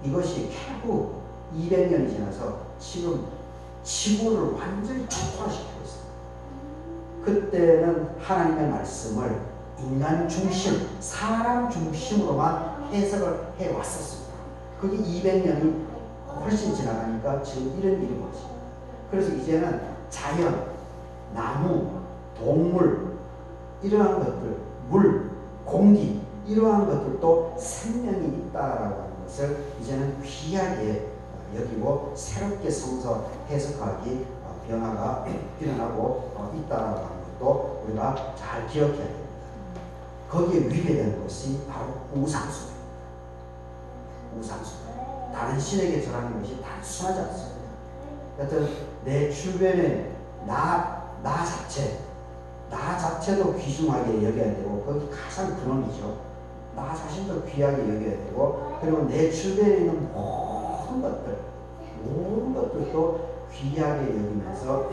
이것이 겨우 200년이 지나서 지금 지구를 완전히 촉발시키고 있습니다. 그때는 하나님의 말씀을 인간 중심, 사람 중심으로만 해석을 해왔었습니다. 그게 200년이 훨씬 지나가니까 지금 이런 일이 거지. 그래서 이제는 자연, 나무, 동물, 이러한 것들, 물, 공기, 이러한 것들도 생명이 있다라고 하는 것을 이제는 귀하게 여기고 새롭게 성서 해석하기 변화가 일어나고 있다라고 하는 것도 우리가 잘 기억해야 됩니다. 거기에 위배되는 것이 바로 우상숭배. 우상숭배. 다른 신에게 절하는 것이 단순하지 않습니다. 여튼 내 주변에 나 자체도 귀중하게 여겨야 되고, 거기 가장 근원이죠. 나 자신도 귀하게 여겨야 되고, 그리고 내 주변에 있는 모든 것들도 귀하게 여기면서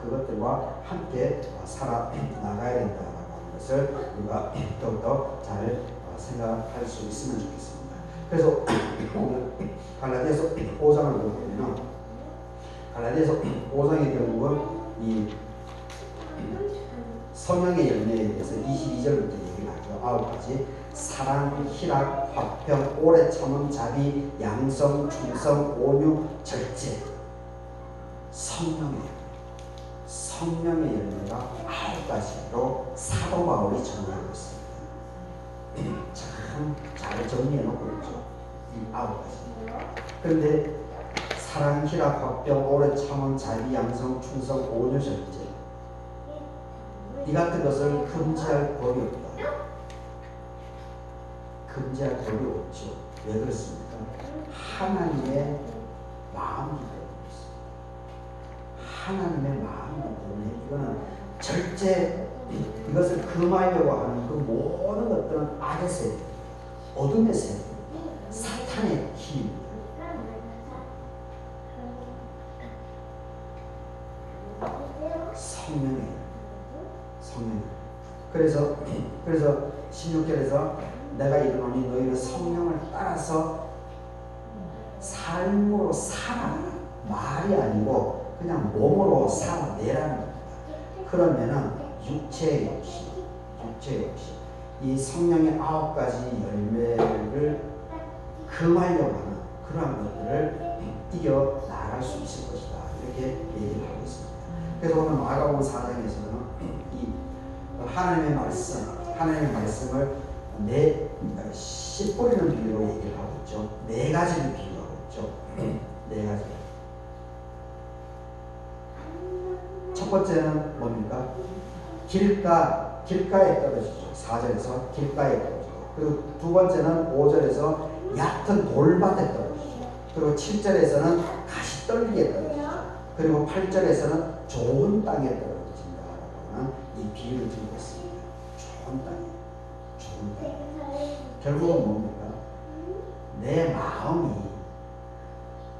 그것들과 함께 살아나가야 된다라고 하는 것을 우리가 더욱더 잘 생각할 수 있으면 좋겠습니다. 그래서 갈라디아서 5장을 보면, 갈라디아서 5장의 결국은 이 성령의 열매에 대해서 22절부터 얘기를 하죠. 9가지. 사랑, 희락, 화평, 오래 참음, 자비, 양성, 충성, 온유, 절제. 성령의 열매가 9가지로 사도 바울이 정리하고 있습니다. 참 잘 정리해 놓고 있죠. 이 9가지. 그런데 사랑, 희락, 화평, 오래 참음, 자비, 양성, 충성, 온유, 절제. 이 같은 것을 금지할 법이 없다. 금지할 법이 없죠. 왜 그렇습니까? 하나님의 마음이기 때문에. 하나님의 마음이기 때문에 이거는 절제, 이것을 금하려고 하는 그 모든 것들은 악의 세력, 어둠의 세력, 사탄의 힘입니다. 성령. 그래서 16절에서 내가 이르노니 너희는 성령을 따라서 삶으로 살아라. 말이 아니고 그냥 몸으로 살아내라는 겁니다. 그러면은 육체의 욕심, 이 성령의 9가지 열매를 금하려고 하는 그러한 것들을 이겨 나갈 수 있을 것이다. 이렇게 얘기를 하고 있습니다. 그래서 오늘 마가복음 4장에서는 이 하나님의 말씀을 씨 뿌리는 비유로 얘기를 하고 있죠. 4가지를 비유하고 있죠. 4가지. 첫 번째는 뭡니까? 길가에 떨어지죠. 4절에서 길가에 떨어지고, 그리고 두 번째는 5절에서 얕은 돌밭에 떨어지죠. 그리고 7절에서는 가시떨기에 떨어지죠. 그리고 8절에서는 좋은 땅에 떨어진다라고 하는 이 비유를 들고 있습니다. 좋은 땅. 결국은 뭡니까? 내 마음이,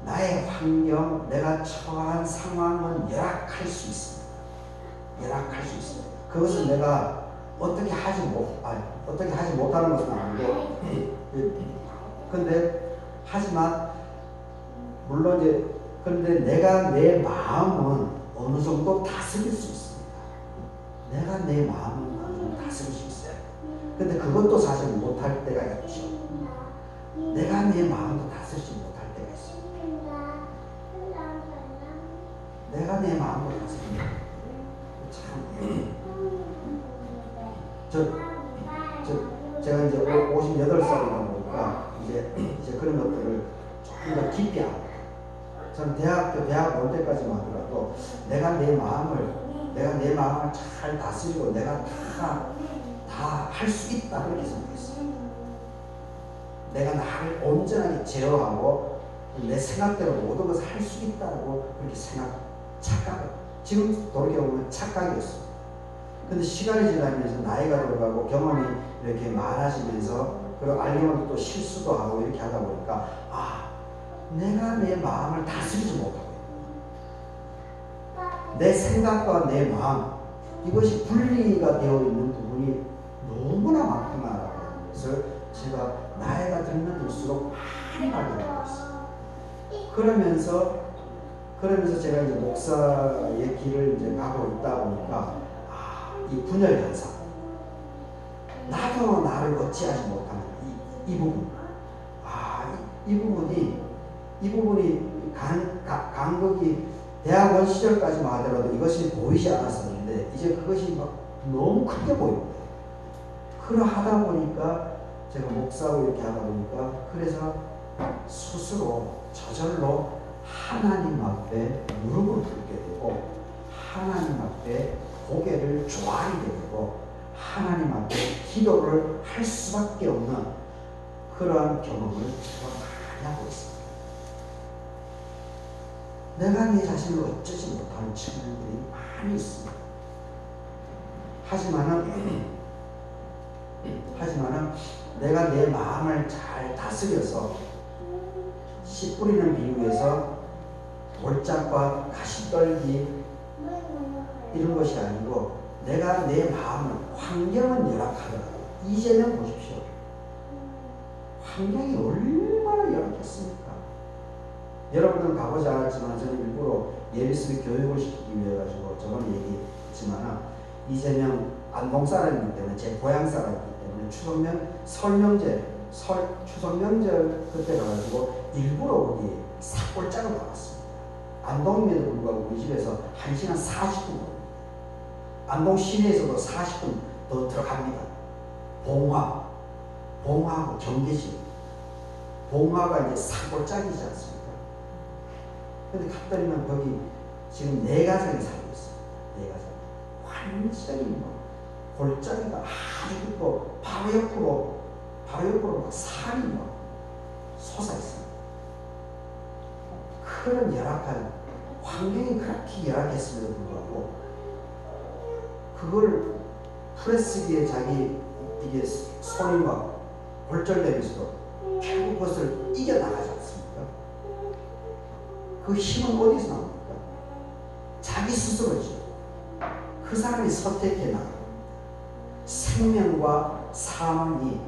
나의 환경, 내가 처한 상황은 열악할 수 있습니다. 그것은 내가 어떻게 하지 못하는 것은 아니고, 근데 하지만 물론 이제 그런데 내가 내 마음은 어느 정도 다스릴 수 있습니다. 내가 내 마음은 어느 정도 다스릴 수 있어요. 근데 그것도 사실 못할 때가 있죠. 내가 내 마음도 다스리지 못할 때가 있어요. 내가 내 마음도 다스리지 제가 이제 58살이다 보니까 이제 그런 것들을 조금 더 깊이 알아요. 저는 대학 올 때까지만 하더라도 내가 내 마음을 잘 다스리고 내가 다 할 수 있다 그렇게 생각했어요. 내가 나를 온전하게 제어하고 내 생각대로 모든 것을 할 수 있다고 그렇게 착각. 지금 돌이켜보면 착각이었어요. 근데 시간이 지나면서 나이가 들어가고 경험이 이렇게 많아지면서, 그리고 알고는 또 실수도 하고 이렇게 하다 보니까 내가 내 마음을 다스리지 못하고 내 생각과 내 마음, 이것이 분리가 되어 있는 부분이 너무나 많구나라는 것을 제가 나이가 들면 들수록 많이 발견하고 있어요. 그러면서 제가 이제 목사의 길을 이제 가고 있다 보니까 이 분열 현상, 나도 나를 어찌하지 못하는 이 부분, 이 부분이 간극이 대학원 시절까지만 하더라도 이것이 보이지 않았었는데 이제 그것이 막 너무 크게 보입니다. 그러하다 보니까 제가 목사하고 이렇게 하다 보니까 그래서 스스로 저절로 하나님 앞에 무릎을 꿇게 되고 하나님 앞에 고개를 조아리게 되고 하나님 앞에 기도를 할 수밖에 없는 그러한 경험을 제가 많이 하고 있습니다. 내가 내 자신을 어쩌지 못하는 측면들이 많이 있습니다. 하지만은 내가 내 마음을 잘 다스려서 씨 뿌리는 비유에서 돌짝과 가시떨기 이런 것이 아니고 내가 내 마음을, 환경은 열악하더라도 이제는 보십시오. 환경이 얼마나 열악했습니까? 여러분들은 가보지 않았지만 저는 일부러 예비스비 교육을 시키기 위해 가지고 저번에 얘기했지만 이재명 안동 사람이기 때문에 제 고향 사람이기 때문에 추석 명절 그때 가가지고 일부러 거기 삭골장을 박았습니다. 안동임에도 불구하고 우리 집에서 1시간 40분 걸립니다. 안동 시내에서도 40분 더 들어갑니다. 봉화하고 경계시 봉화가 이제 삭골장이지 않습니까? 근데 갔더니만 거기 지금 4가정이 살고 있어요. 4가정. 완전히 골짜기가 아주 깊고 바로 옆으로 막 산이 막 솟아있어요. 그런 열악한 환경이 그렇게 열악했음에도 불구하고 그걸 프레스기에 자기 이게 손이 막 골절되면서도 결국 그것을 이겨나가지 않습니까? 그 힘은 어디서 나옵니까? 자기 스스로죠. 그 사람이 선택해 나가고 생명과 사망이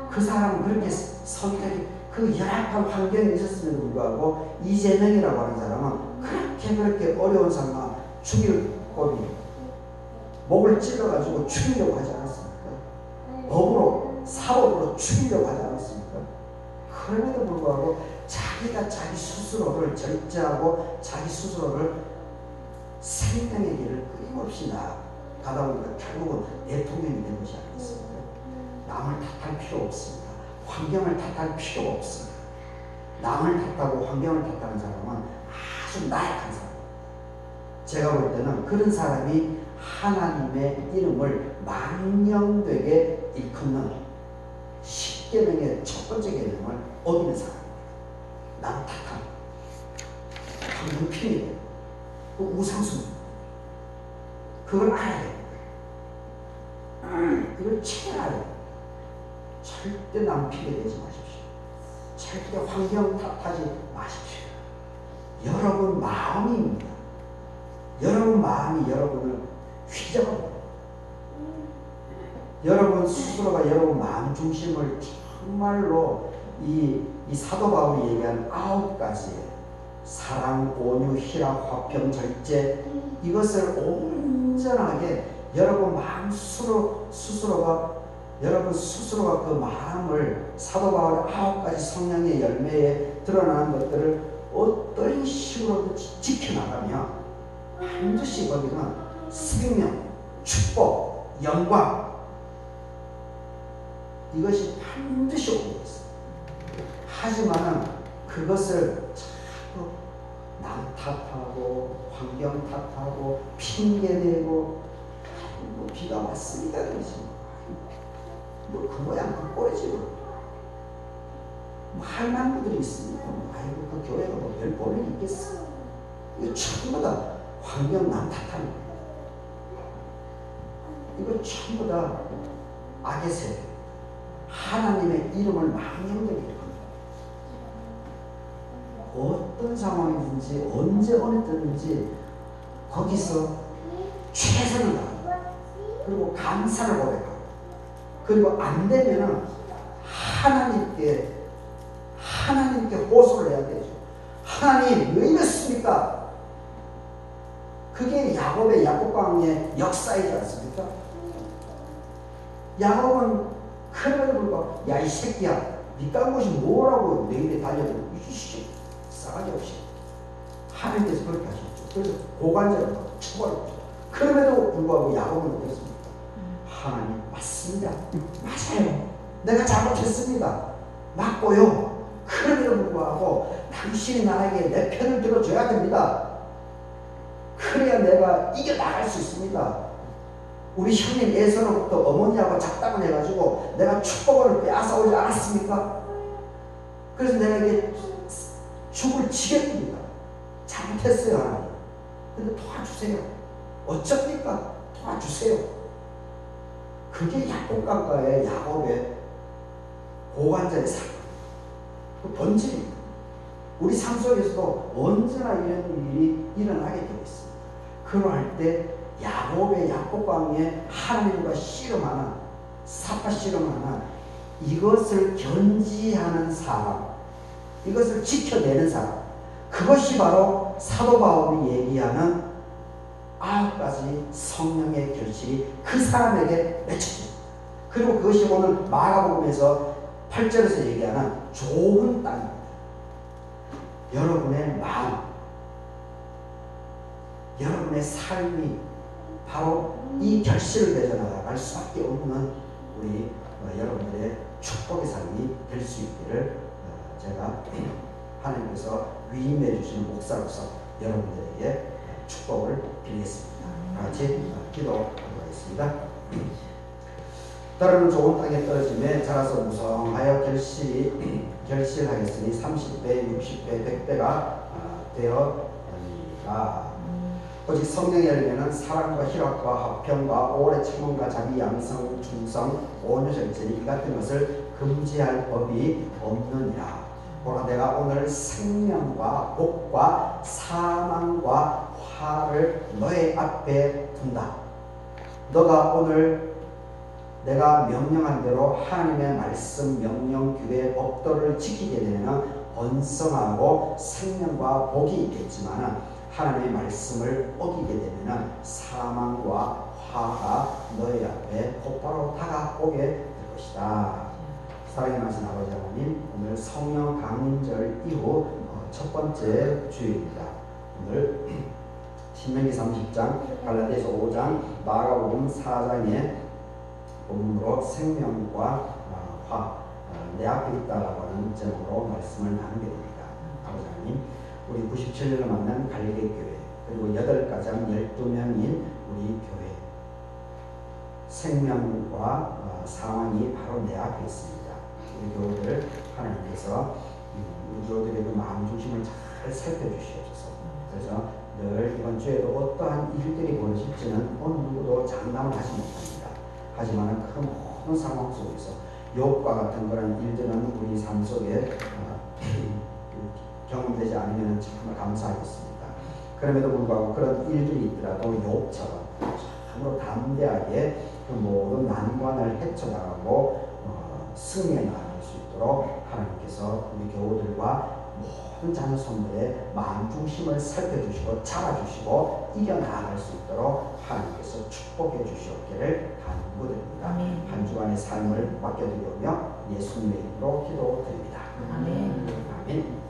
그 사람은 그렇게 선택이 그 열악한 환경에 있었음에도 불구하고 이재명이라고 하는 사람은 그렇게 어려운 상황 죽일 꼴이 목을 찔러가지고 죽이려고 하지 않았습니까? 사법으로 죽이려고 하지 않았습니까? 그럼에도 불구하고 자기가 자기 스스로를 절제하고 자기 스스로를 생명의 길을 끊임없이 가다 보니까 결국은 대통령이 된 것이 아니겠습니까? 남을 탓할 필요 없습니다. 환경을 탓할 필요가 없습니다. 남을 탓하고 환경을 탓하는 사람은 아주 나약한 사람. 제가 볼 때는 그런 사람이 하나님의 이름을 망령되게 일컫는 10계명의 첫 번째 계명을 어기는 사람입니다. 남 탓하는 환경 피해 그 우상숭 그걸 알아야 됩니다. 이걸 챙겨야 돼요. 절대 남 피해 되지 마십시오. 절대 환경 탓하지 마십시오. 여러분 마음입니다. 여러분 마음이 여러분을 휘저어요. 여러분 스스로가 여러분 마음 중심을 정말로 이 사도 바울이 얘기한 9가지의 사랑, 온유, 희락, 화평, 절제 이것을 온전하게 여러분 마음 스스로가 그 마음을 사도 바울의 9가지 성령의 열매에 드러나는 것들을 어떤 식으로든 지켜나가면 반드시 거기는 생명, 축복, 영광 이것이 반드시 오게 있어요. 하지만은 그것을 자꾸 남 탓하고 환경 탓하고 핑계대고 뭐 비가 왔으니까 그러지 뭐 그 모양 그 꼴이지 뭐 할 만한 분들이 있습니다. 아이고 그 교회가 뭐 별 볼일 있겠어. 이거 전부 다 환경 남 탓하는 거예요. 이거 전부 다 악의 세력, 하나님의 이름을 망령되게 합니다. 어떤 상황이든지 언제 어느 때든지 거기서 최선을 다하고 그리고 감사를 고백하고 그리고 안 되면은 하나님께 호소를 해야 되죠. 하나님 왜 이랬습니까? 그게 야곱의 야곱강의 역사이지 않습니까? 야곱은 그럼에도 불구하고 야 이 새끼야 니 깐 것이 뭐라고 내 입에 달려들고 이씨 싸가지 없이 하나님께서 그렇게 하셨죠. 그래서 고관절을 쳐버렸죠. 그럼에도 불구하고 야곱은 어떻습니까? 하나님 맞습니다. 맞아요. 내가 잘못했습니다. 맞고요. 그럼에도 불구하고 당신이 나에게 내 편을 들어줘야 됩니다. 그래야 내가 이겨나갈 수 있습니다. 우리 형님 에서로부터 어머니하고 작담을 해가지고 내가 축복을 빼앗아오지 않았습니까? 그래서 내가 이게 죽을 지겠습니다. 잘못했어요 하나님. 근데 도와주세요. 어쩝니까? 도와주세요. 그게 야곱강가의 야곱의 고관절의 사건, 그 본질입니다. 우리 삶 속에서도 언제나 이런 일이 일어나게 되어 있습니다. 그러할 때 야곱의 야곱강에 하나님과 씨름하는 사파 씨름하는 이것을 견지하는 사람, 이것을 지켜내는 사람, 그것이 바로 사도 바울이 얘기하는 9가지 성령의 결실이 그 사람에게 맺혀집니다. 그리고 그것이 오늘 마가복음에서 8절에서 얘기하는 좋은 땅입니다. 여러분의 마음, 여러분의 삶이 바로 이 결실을 맺어 나갈 수밖에 없는 우리 여러분들의 축복의 삶이 될 수 있기를 제가 하나님께서 위임해 주시는 목사로서 여러분들에게 축복을 드리겠습니다. 같이 기도하도록 하겠습니다. 따르는 좋은 땅에 떨어짐에 자라서 무성하여 결실하였으니 30배, 60배, 100배가 되었느니라. 오직 성령의 열매는 사랑과 희락과 화평과 오래 참음과 자기 양성, 충성, 온유 정체니 이 같은 것을 금지할 법이 없느니라. 보라 내가 오늘 생명과 복과 사망과 화를 너의 앞에 둔다. 너가 오늘 내가 명령한 대로 하나님의 말씀, 명령, 규례, 법도를 지키게 되면 번성하고 생명과 복이 있겠지만 하나님의 말씀을 어기게 되면 사망과 화가 너희 앞에 곧바로 다가오게 될 것이다. 사랑의 하신 아버지 하나님, 오늘 성령 강림절 이후 첫 번째 주일입니다. 오늘 신명기 30장, 갈라디아서 5장, 마가복음 4장의 본문으로 생명과 화, 내 앞에 있다라고 하는 제목으로 말씀을 나누게 됩니다. 아버지 하나님, 우리 97년을 만난 갈릴리교회, 그리고 8가장 12명인 우리 교회, 생명과 사망이 바로 내 앞에 있습니다. 우리 교우들 하나님께서 우리 교우들의 그 마음 중심을 잘 살펴주시옵소서. 그래서 늘 이번 주에도 어떠한 일들이 벌어질지는 어느 누구도 장담을 하지 못합니다. 하지만 그 모든 상황 속에서 욥과 같은 그런 일들은 우리 삶 속에 경험되지 않으면 정말 감사하겠습니다. 그럼에도 불구하고 그런 일들이 있더라도 욥처럼 참으로 담대하게 그 모든 난관을 헤쳐나가고 승리해 나갈 수 있도록 하나님께서 우리 교우들과 모든 자녀 손들의 마음 중심을 살펴주시고 잡아주시고 이겨나갈 수 있도록 하나님께서 축복해 주시옵기를 간구드립니다. 한 주간의 삶을 맡겨드리며 예수님의 이름으로 기도드립니다. 아멘. 아멘.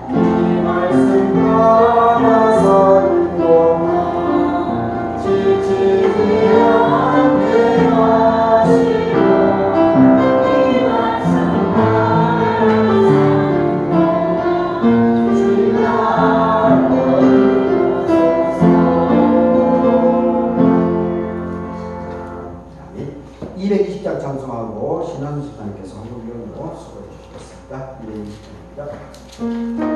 이 말씀 따라서 동안 지치지 않게 하시고 이 말씀 따라서 주여 아멘. 220장 찬송하고 신한수사님께서 한국위원으로 수고해 주시겠습니다. 220장입니다.